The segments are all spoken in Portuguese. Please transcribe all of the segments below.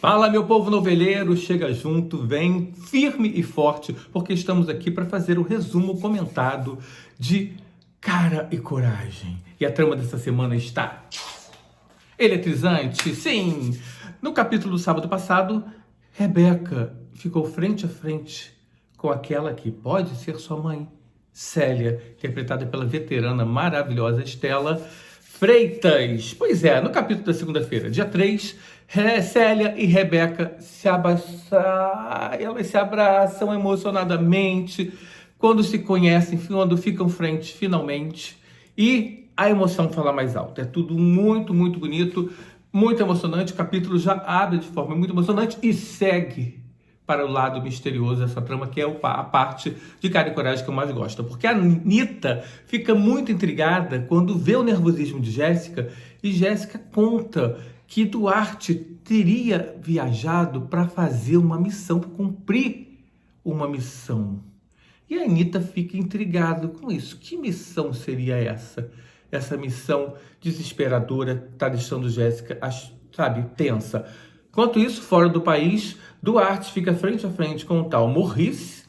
Fala, meu povo noveleiro, chega junto, vem firme e forte, porque estamos aqui para fazer o resumo comentado de Cara e Coragem. E a trama dessa semana está eletrizante, sim! No capítulo do sábado passado, Rebeca ficou frente a frente com aquela que pode ser sua mãe, Célia, interpretada pela veterana maravilhosa Estela Freitas. Pois é, no capítulo da segunda-feira, dia 3, Célia e Rebeca elas se abraçam emocionadamente quando se conhecem, quando ficam frente finalmente, e a emoção fala mais alto. É tudo muito, muito bonito, muito emocionante. O capítulo já abre de forma muito emocionante e segue para o lado misterioso dessa trama, que é a parte de Cara e Coragem que eu mais gosto. Porque a Anitta fica muito intrigada quando vê o nervosismo de Jéssica, e Jéssica conta que Duarte teria viajado para fazer uma missão, para cumprir uma missão. E a Anitta fica intrigada com isso. Que missão seria essa? Essa missão desesperadora está deixando Jéssica, sabe, tensa. Enquanto isso, fora do país, Duarte fica frente a frente com o tal Morris,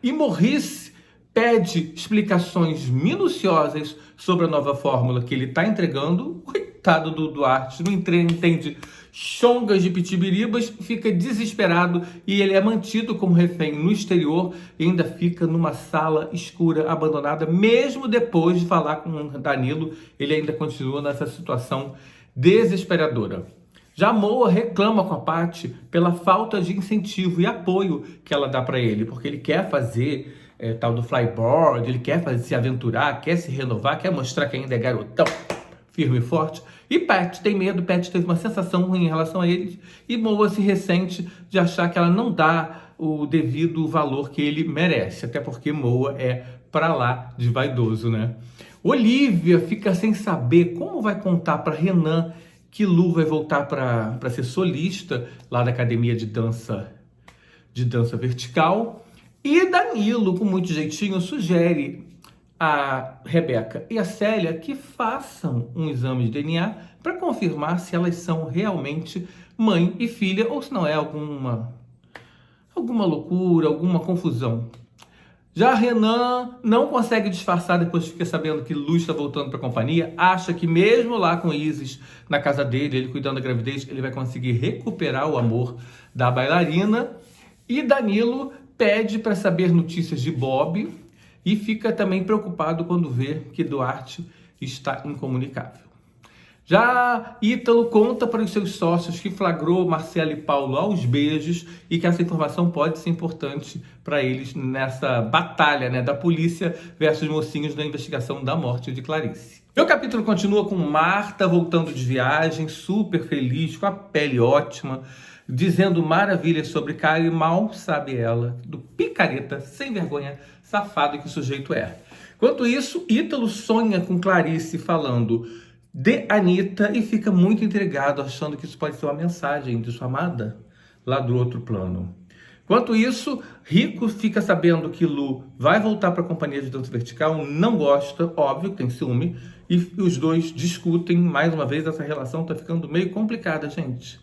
e Morris pede explicações minuciosas sobre a nova fórmula que ele está entregando. Coitado do Duarte, não entende chongas de pitibiribas, fica desesperado e ele é mantido como refém no exterior e ainda fica numa sala escura, abandonada. Mesmo depois de falar com o Danilo, ele ainda continua nessa situação desesperadora. Já Moa reclama com a Paty pela falta de incentivo e apoio que ela dá para ele, porque ele quer fazer tal do flyboard, ele quer se aventurar, quer se renovar, quer mostrar que ainda é garotão, firme e forte. E Paty tem medo, Paty teve uma sensação ruim em relação a ele, e Moa se ressente de achar que ela não dá o devido valor que ele merece, até porque Moa é pra lá de vaidoso, né? Olivia fica sem saber como vai contar para Renan que Lu vai voltar para ser solista lá da academia de dança vertical. E Danilo, com muito jeitinho, sugere a Rebeca e a Célia que façam um exame de DNA para confirmar se elas são realmente mãe e filha ou se não é alguma loucura, alguma confusão. Já Renan não consegue disfarçar depois que fica sabendo que Lu está voltando para a companhia, acha que mesmo lá com Isis na casa dele, ele cuidando da gravidez, ele vai conseguir recuperar o amor da bailarina. E Danilo pede para saber notícias de Bob e fica também preocupado quando vê que Duarte está incomunicável. Já Ítalo conta para os seus sócios que flagrou Marcelo e Paulo aos beijos e que essa informação pode ser importante para eles nessa batalha, né, da polícia versus mocinhos na investigação da morte de Clarice. O capítulo continua com Marta voltando de viagem, super feliz, com a pele ótima, dizendo maravilhas sobre Caio, e mal sabe ela do picareta, sem vergonha, safado que o sujeito é. Enquanto isso, Ítalo sonha com Clarice falando de Anitta e fica muito intrigado, achando que isso pode ser uma mensagem de sua amada lá do outro plano. Enquanto isso, Rico fica sabendo que Lu vai voltar para a companhia de dança vertical, não gosta, óbvio, tem ciúme, e os dois discutem mais uma vez. Essa relação está ficando meio complicada, gente.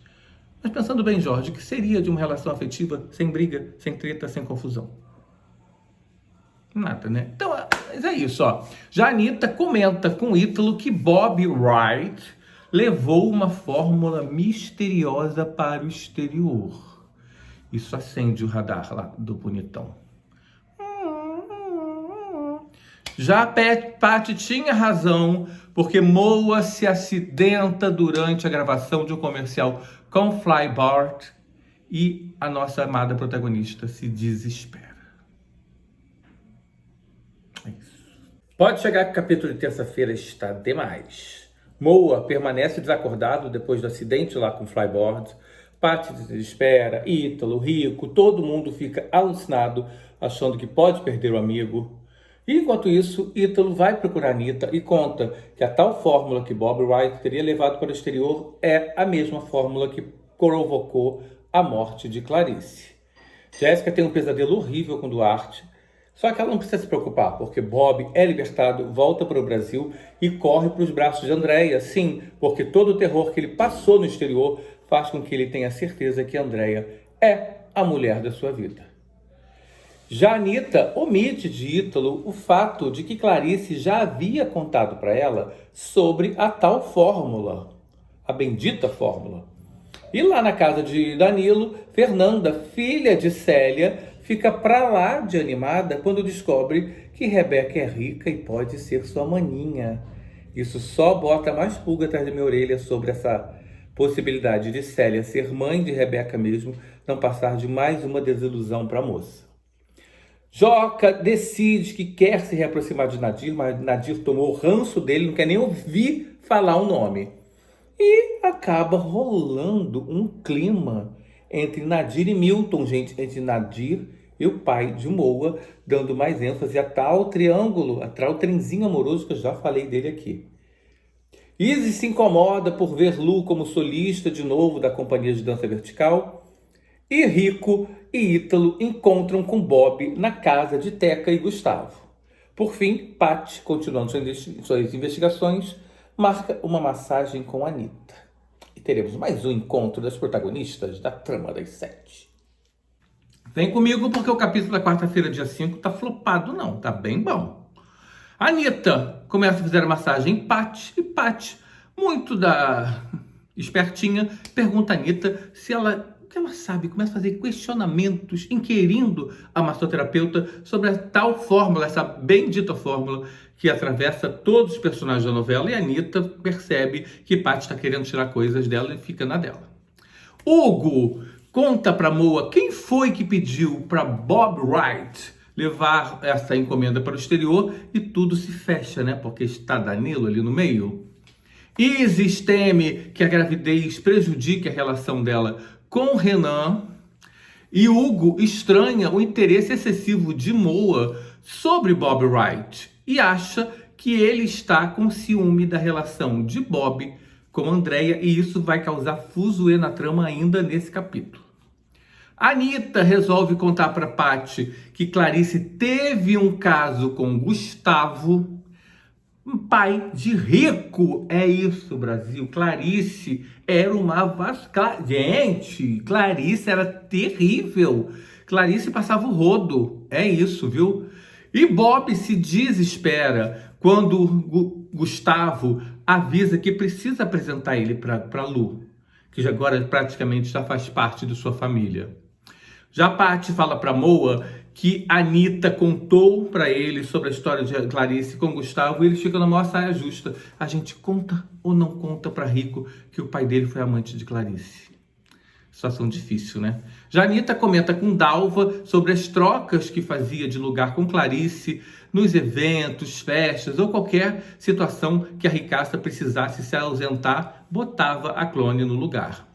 Mas pensando bem, Jorge, o que seria de uma relação afetiva sem briga, sem treta, sem confusão? Nada, né? Então, mas é isso, ó. Já a Anitta comenta com o Ítalo que Bob Wright levou uma fórmula misteriosa para o exterior. Isso acende o radar lá do bonitão. Já a Paty tinha razão, porque Moa se acidenta durante a gravação de um comercial com Flyboard e a nossa amada protagonista se desespera. É isso. Pode chegar que o capítulo de terça-feira está demais. Moa permanece desacordado depois do acidente lá com o Flyboard. Paty se desespera, Ítalo, Rico, todo mundo fica alucinado, achando que pode perder o amigo. E enquanto isso, Ítalo vai procurar Anitta e conta que a tal fórmula que Bob Wright teria levado para o exterior é a mesma fórmula que provocou a morte de Clarice. Jéssica tem um pesadelo horrível com Duarte, só que ela não precisa se preocupar, porque Bob é libertado, volta para o Brasil e corre para os braços de Andréia. Sim, porque todo o terror que ele passou no exterior faz com que ele tenha certeza que Andréia é a mulher da sua vida. Já Anitta omite de Ítalo o fato de que Clarice já havia contado para ela sobre a tal fórmula, a bendita fórmula. E lá na casa de Danilo, Fernanda, filha de Célia, fica pra lá de animada quando descobre que Rebeca é rica e pode ser sua maninha. Isso só bota mais pulga atrás da minha orelha sobre essa possibilidade de Célia ser mãe de Rebeca mesmo, não passar de mais uma desilusão para a moça. Joca decide que quer se reaproximar de Nadir, mas Nadir tomou o ranço dele, não quer nem ouvir falar o nome. E acaba rolando um clima entre Nadir e Milton, gente, entre Nadir e o pai de Moa, dando mais ênfase a tal triângulo, a tal trenzinho amoroso que eu já falei dele aqui. Isis se incomoda por ver Lu como solista de novo da companhia de dança vertical. E Rico e Ítalo encontram com Bob na casa de Teca e Gustavo. Por fim, Paty, continuando suas investigações, marca uma massagem com Anitta. E teremos mais um encontro das protagonistas da Trama das Sete. Vem comigo porque o capítulo da quarta-feira, dia 5, tá flopado não, tá bem bom. Anitta começa a fazer a massagem em Paty, e Paty, muito espertinha, pergunta a Anitta se ela sabe, começa a fazer questionamentos, inquirindo a massoterapeuta sobre a tal fórmula, essa bendita fórmula que atravessa todos os personagens da novela, e a Anitta percebe que Paty está querendo tirar coisas dela e fica na dela. Hugo conta para Moa quem foi que pediu para Bob Wright levar essa encomenda para o exterior, e tudo se fecha, né? Porque está Danilo ali no meio. Isis teme que a gravidez prejudique a relação dela com Renan, e Hugo estranha o interesse excessivo de Moa sobre Bob Wright e acha que ele está com ciúme da relação de Bob com Andréia, e isso vai causar fuzuê na trama ainda nesse capítulo. Anitta resolve contar para Paty que Clarice teve um caso com Gustavo, um pai de rico. É isso, Brasil. Clarice era uma Gente, Clarice era terrível. Clarice passava o rodo. É isso, viu? E Bob se desespera quando Gustavo avisa que precisa apresentar ele para Lu, que agora praticamente já faz parte de sua família. Já Paty fala para Moa que Anitta contou para ele sobre a história de Clarice com Gustavo, e eles ficam na maior saia justa. A gente conta ou não conta para Rico que o pai dele foi amante de Clarice? Situação difícil, né? Já Anitta comenta com Dalva sobre as trocas que fazia de lugar com Clarice nos eventos, festas ou qualquer situação que a ricaça precisasse se ausentar, botava a clone no lugar.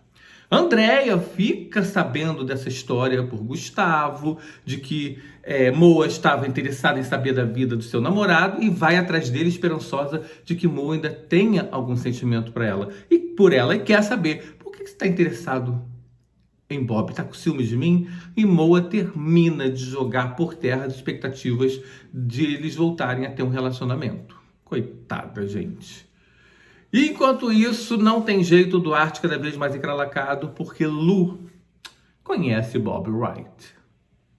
Andréia fica sabendo dessa história por Gustavo, de que Moa estava interessada em saber da vida do seu namorado, e vai atrás dele esperançosa de que Moa ainda tenha algum sentimento por ela. E por ela, e quer saber, por que você está interessado em Bob? Está com ciúmes de mim? E Moa termina de jogar por terra as expectativas de eles voltarem a ter um relacionamento. Coitada, gente. E enquanto isso, não tem jeito, Duarte cada vez mais encralacado, porque Lu conhece Bob Wright.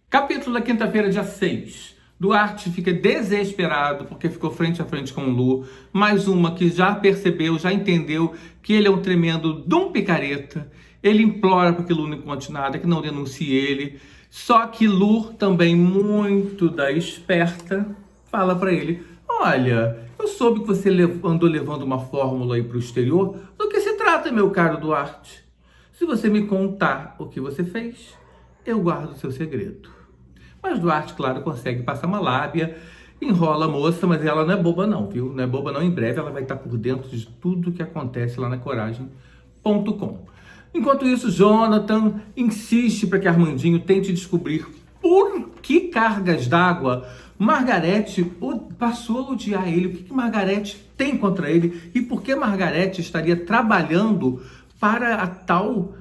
Capítulo da quinta-feira, dia 6. Duarte fica desesperado porque ficou frente a frente com Lu. Mais uma que já percebeu, já entendeu que ele é um tremendo picareta. Ele implora para que Lu não conte nada, que não denuncie ele. Só que Lu, também muito esperta, fala para ele: olha, eu soube que você andou levando uma fórmula aí para o exterior. Do que se trata, meu caro Duarte? Se você me contar o que você fez, eu guardo o seu segredo. Mas Duarte, claro, consegue passar uma lábia, enrola a moça, mas ela não é boba não, viu? Não é boba não, em breve ela vai estar por dentro de tudo que acontece lá na coragem.com. Enquanto isso, Jonathan insiste para que Armandinho tente descobrir por que cargas d'água Margarete passou a odiar ele. O que Margarete tem contra ele? E por que Margarete estaria trabalhando para a tal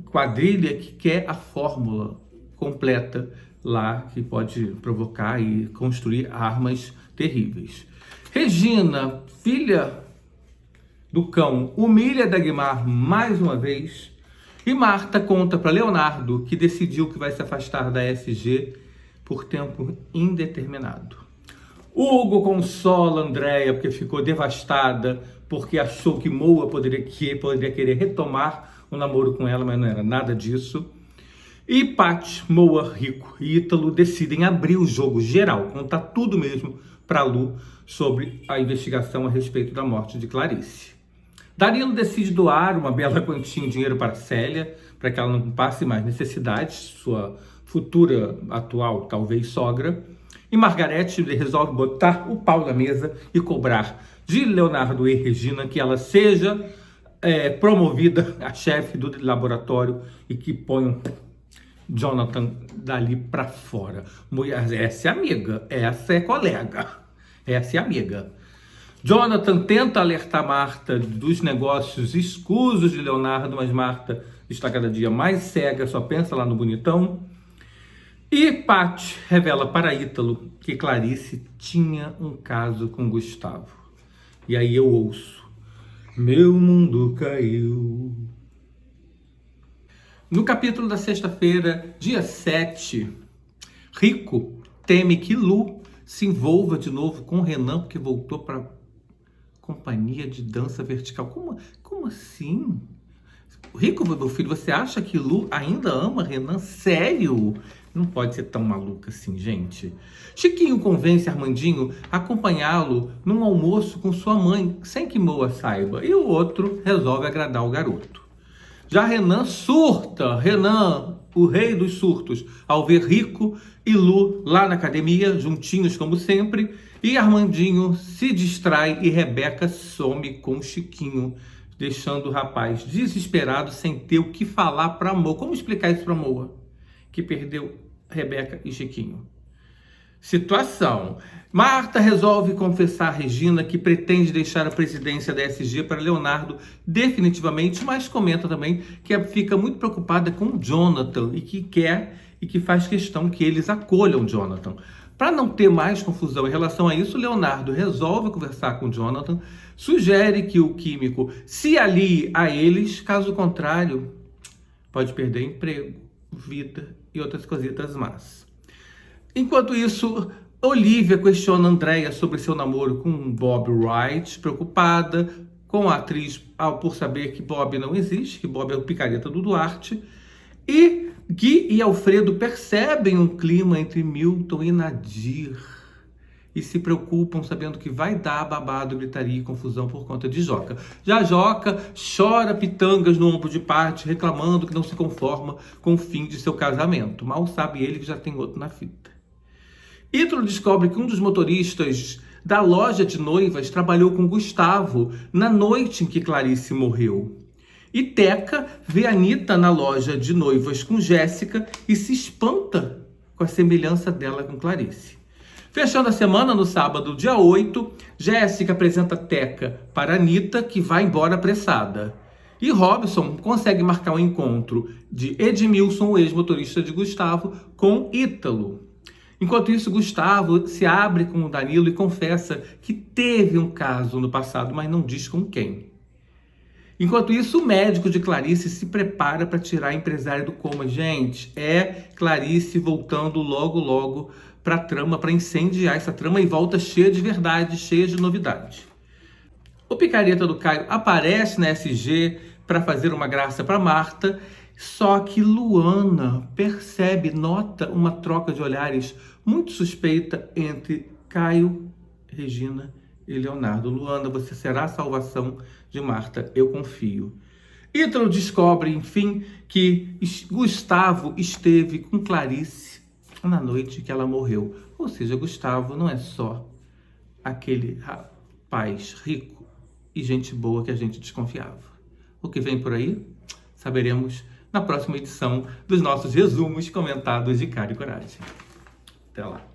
quadrilha que quer a fórmula completa lá, que pode provocar e construir armas terríveis? Regina, filha do cão humilha Dagmar mais uma vez e Marta conta para Leonardo que decidiu que vai se afastar da SG por tempo indeterminado. Hugo consola Andréia porque ficou devastada, porque achou que Moa poderia querer retomar o namoro com ela, mas não era nada disso. E Paty, Moa, Rico e Ítalo decidem abrir o jogo geral, contar tudo mesmo para Lu sobre a investigação a respeito da morte de Clarice. Danilo decide doar uma bela quantia em dinheiro para Célia, para que ela não passe mais necessidades, sua futura, atual, talvez sogra. E Margarete resolve botar o pau na mesa e cobrar de Leonardo e Regina que ela seja promovida a chefe do laboratório e que ponham Jonathan dali para fora. Mulher, essa é amiga, essa é colega, essa é amiga. Jonathan tenta alertar Marta dos negócios escusos de Leonardo, mas Marta está cada dia mais cega, só pensa lá no bonitão. E Paty revela para Ítalo que Clarice tinha um caso com Gustavo. E aí eu ouço: meu mundo caiu. No capítulo da sexta-feira, dia 7, Rico teme que Lu se envolva de novo com Renan, porque voltou para companhia de dança vertical. Como assim? Rico, meu filho, você acha que Lu ainda ama Renan? Sério? Não pode ser tão maluca assim, gente. Chiquinho convence Armandinho a acompanhá-lo num almoço com sua mãe, sem que Moa saiba. E o outro resolve agradar o garoto. Já Renan surta, Renan, o rei dos surtos, ao ver Rico e Lu lá na academia, juntinhos como sempre, e Armandinho se distrai e Rebeca some com Chiquinho, deixando o rapaz desesperado sem ter o que falar para Moa. Como explicar isso para Moa, que perdeu Rebeca e Chiquinho? Situação. Marta resolve confessar a Regina que pretende deixar a presidência da SG para Leonardo definitivamente, mas comenta também que fica muito preocupada com o Jonathan e que quer e que faz questão que eles acolham Jonathan. Para não ter mais confusão em relação a isso, Leonardo resolve conversar com Jonathan, sugere que o químico se alie a eles, caso contrário, pode perder emprego, vida e outras cositas más. Enquanto isso, Olivia questiona Andréia sobre seu namoro com Bob Wright, preocupada com a atriz por saber que Bob não existe, que Bob é o picareta do Duarte. E Gui e Alfredo percebem um clima entre Milton e Nadir e se preocupam sabendo que vai dar babado, gritaria e confusão por conta de Joca. Já Joca chora pitangas no ombro de Paty, reclamando que não se conforma com o fim de seu casamento. Mal sabe ele que já tem outro na fita. Ítalo descobre que um dos motoristas da loja de noivas trabalhou com Gustavo na noite em que Clarice morreu. E Teca vê Anitta na loja de noivas com Jéssica e se espanta com a semelhança dela com Clarice. Fechando a semana, no sábado, dia 8, Jéssica apresenta Teca para Anitta, que vai embora apressada. E Robson consegue marcar um encontro de Edmilson, o ex-motorista de Gustavo, com Ítalo. Enquanto isso, Gustavo se abre com o Danilo e confessa que teve um caso no passado, mas não diz com quem. Enquanto isso, o médico de Clarice se prepara para tirar a empresária do coma. Gente, é Clarice voltando logo para a trama, para incendiar essa trama e volta cheia de verdade, cheia de novidade. O picareta do Caio aparece na SG para fazer uma graça para Marta, só que Luana percebe, nota uma troca de olhares muito suspeita entre Caio, Regina e Leonardo. Luana, você será a salvação de Marta, eu confio. Ítalo descobre, enfim, que Gustavo esteve com Clarice na noite que ela morreu. Ou seja, Gustavo não é só aquele rapaz rico e gente boa que a gente desconfiava. O que vem por aí, saberemos na próxima edição dos nossos resumos comentados de Cara e Coragem. Até lá.